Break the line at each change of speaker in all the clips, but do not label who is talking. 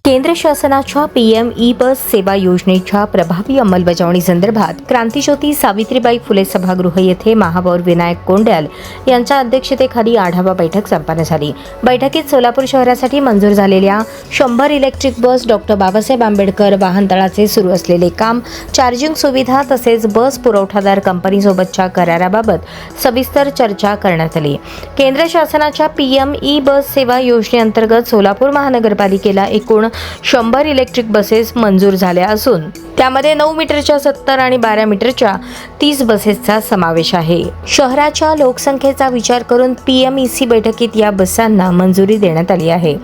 केंद्र शासनाच्या PM E बस सेवा योजनेच्या प्रभावी अंमलबजावणीसंदर्भात क्रांतिज्योती सावित्रीबाई फुले सभागृह येथे महापौर विनायक कोंडल यांच्या अध्यक्षतेखाली आढावा बैठक संपन्न झाली। बैठकीत सोलापूर शहरासाठी मंजूर झालेल्या 100 electric bus, doctor Babasaheb Ambedkar वाहनतळाचे सुरू असलेले काम, चार्जिंग सुविधा तसेच बस पुरवठादार कंपनीसोबतच्या कराराबाबत सविस्तर चर्चा करण्यात आली। केंद्र शासनाच्या पीएम ई बस सेवा योजनेअंतर्गत सोलापूर महानगरपालिकेला एकूण 100 इलेक्ट्रिक बसेस मंजूर झाल्या असून त्यामध्ये 9 मीटरच्या 70 आणि 12 मीटरच्या 30 बसेसचा समावेश आहे। शहराच्या लोकसंख्येचा विचार करून पीएमईसी बैठकीत या बसांना मंजुरी देण्यात आली आहे।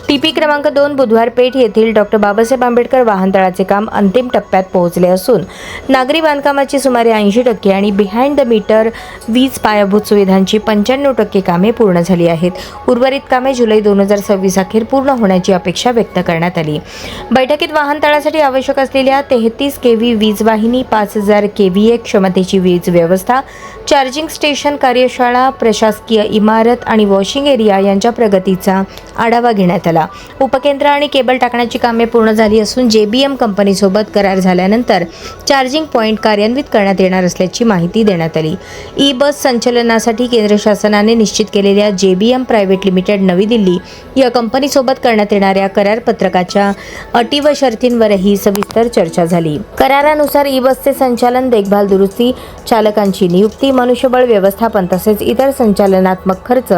टीपी क्रमांक 2 बुधवार पेठ येथील डॉक्टर बाबासाहेब आंबेडकर वाहनतळाचे काम अंतिम टप्प्यात पोहोचले असून नागरी बांधकामाची सुमारे 80% आणि बिहाइंड द मीटर वीज पायाभूत सुविधांची 95% कामे पूर्ण झाली आहेत। उर्वरित कामे जुलै 2026 अखेर पूर्ण होण्याची अपेक्षा व्यक्त करण्यात आली। बैठकीत वाहनतळासाठी आवश्यक असलेल्या 33 केव्ही वीज वाहिनी, 5000 केव्हीए क्षमतेची वीज व्यवस्था, चार्जिंग स्टेशन, कार्यशाळा, प्रशासकीय इमारत आणि वॉशिंग एरिया यांच्या प्रगतीचा आढावा घेण्यात आला। उपकेंद्र आणि केबल टाकण्याची कामे पूर्ण झाली असून जेबीएम कंपनीसोबत करार झाल्यानंतर चार्जिंग पॉइंट कार्यान्वित करण्यात येणार असल्याची माहिती देण्यात आली। ई बस संचलनासाठी केंद्र शासनाने निश्चित केलेल्या जेबीएम प्रायव्हेट लिमिटेड नवी दिल्ली या कंपनीसोबत करण्यात येणाऱ्या करारपत्रकाच्या अटी व शर्तींवरही सविस्तर चर्चा झाली। करारानुसार ई बसचे संचालन, देखभाल, दुरुस्ती, चालकांची नियुक्ती, मनुष्यबळ व्यवस्थापन तसेच इतर संचालनात्मक खर्च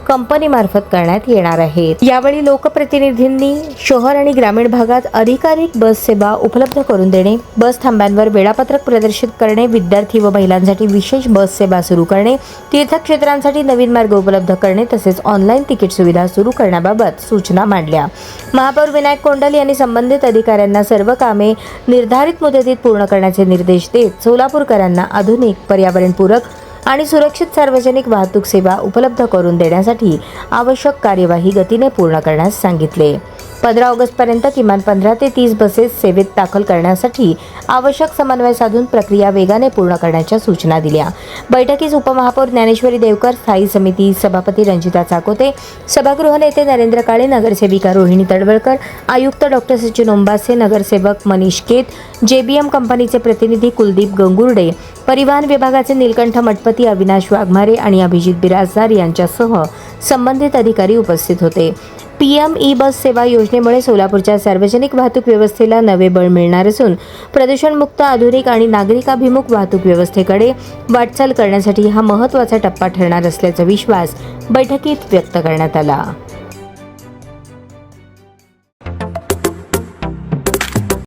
कंपनीमार्फत करण्यात येणार आहेत। यावेळी लोकप्रतिनिधींनी शहर आणि ग्रामीण भागात अधिकाधिक बस सेवा उपलब्ध करून देणे, बस थांब्यांवर वेळापत्रक प्रदर्शित करणे, विद्यार्थी व महिलांसाठी विशेष बस सेवा सुरू करणे, तीर्थक्षेत्रांसाठी नवीन मार्ग उपलब्ध करणे तसेच ऑनलाईन तिकीट सुविधा सुरू करण्याबाबत सूचना मांडल्या। महापौर विनायक कोंडल यांनी संबंधित अधिकाऱ्यांना सर्व कामे निर्धारित मुदतीत पूर्ण करण्याचे निर्देश देत सोलापूरकरांना आधुनिक, पर्यावरणपूरक आणि सुरक्षित सार्वजनिक वाहतूक सेवा उपलब्ध करून देण्यासाठी आवश्यक कार्यवाही गतीने पूर्ण करण्यास सांगितले। 15 ऑगस्टपर्यंत किमान 15 ते 30 बसेस सेवेत दाखल करण्यासाठी आवश्यक समन्वय साधून प्रक्रिया वेगाने पूर्ण करण्याच्या सूचना दिल्या। बैठकीस उपमहापौर ज्ञानेश्वरी देवकर, स्थायी समिती सभापती रंजिता चाकोते, सभागृह नेते नरेंद्र काळे, नगरसेविका रोहिणी तडवळकर, आयुक्त डॉक्टर सचिन ओंबासे, नगरसेवक मनीष केत, जेबीएम कंपनीचे प्रतिनिधी कुलदीप गंगुर्डे, परिवहन विभागाचे नीलकंठ मठपती, अविनाश वाघमारे आणि अभिजित बिराजदार यांच्यासह संबंधित अधिकारी उपस्थित होते। पीएम ई बस सेवा योजनेमुळे सोलापूरच्या सार्वजनिक वाहतूक व्यवस्थेला नवे बळ मिळणार असून प्रदूषणमुक्त, आधुनिक आणि नागरिकाभिमुख वाहतूक व्यवस्थेकडे वाटचाल करण्यासाठी हा महत्त्वाचा टप्पा ठरणार असल्याचा विश्वास बैठकीत व्यक्त करण्यात आला।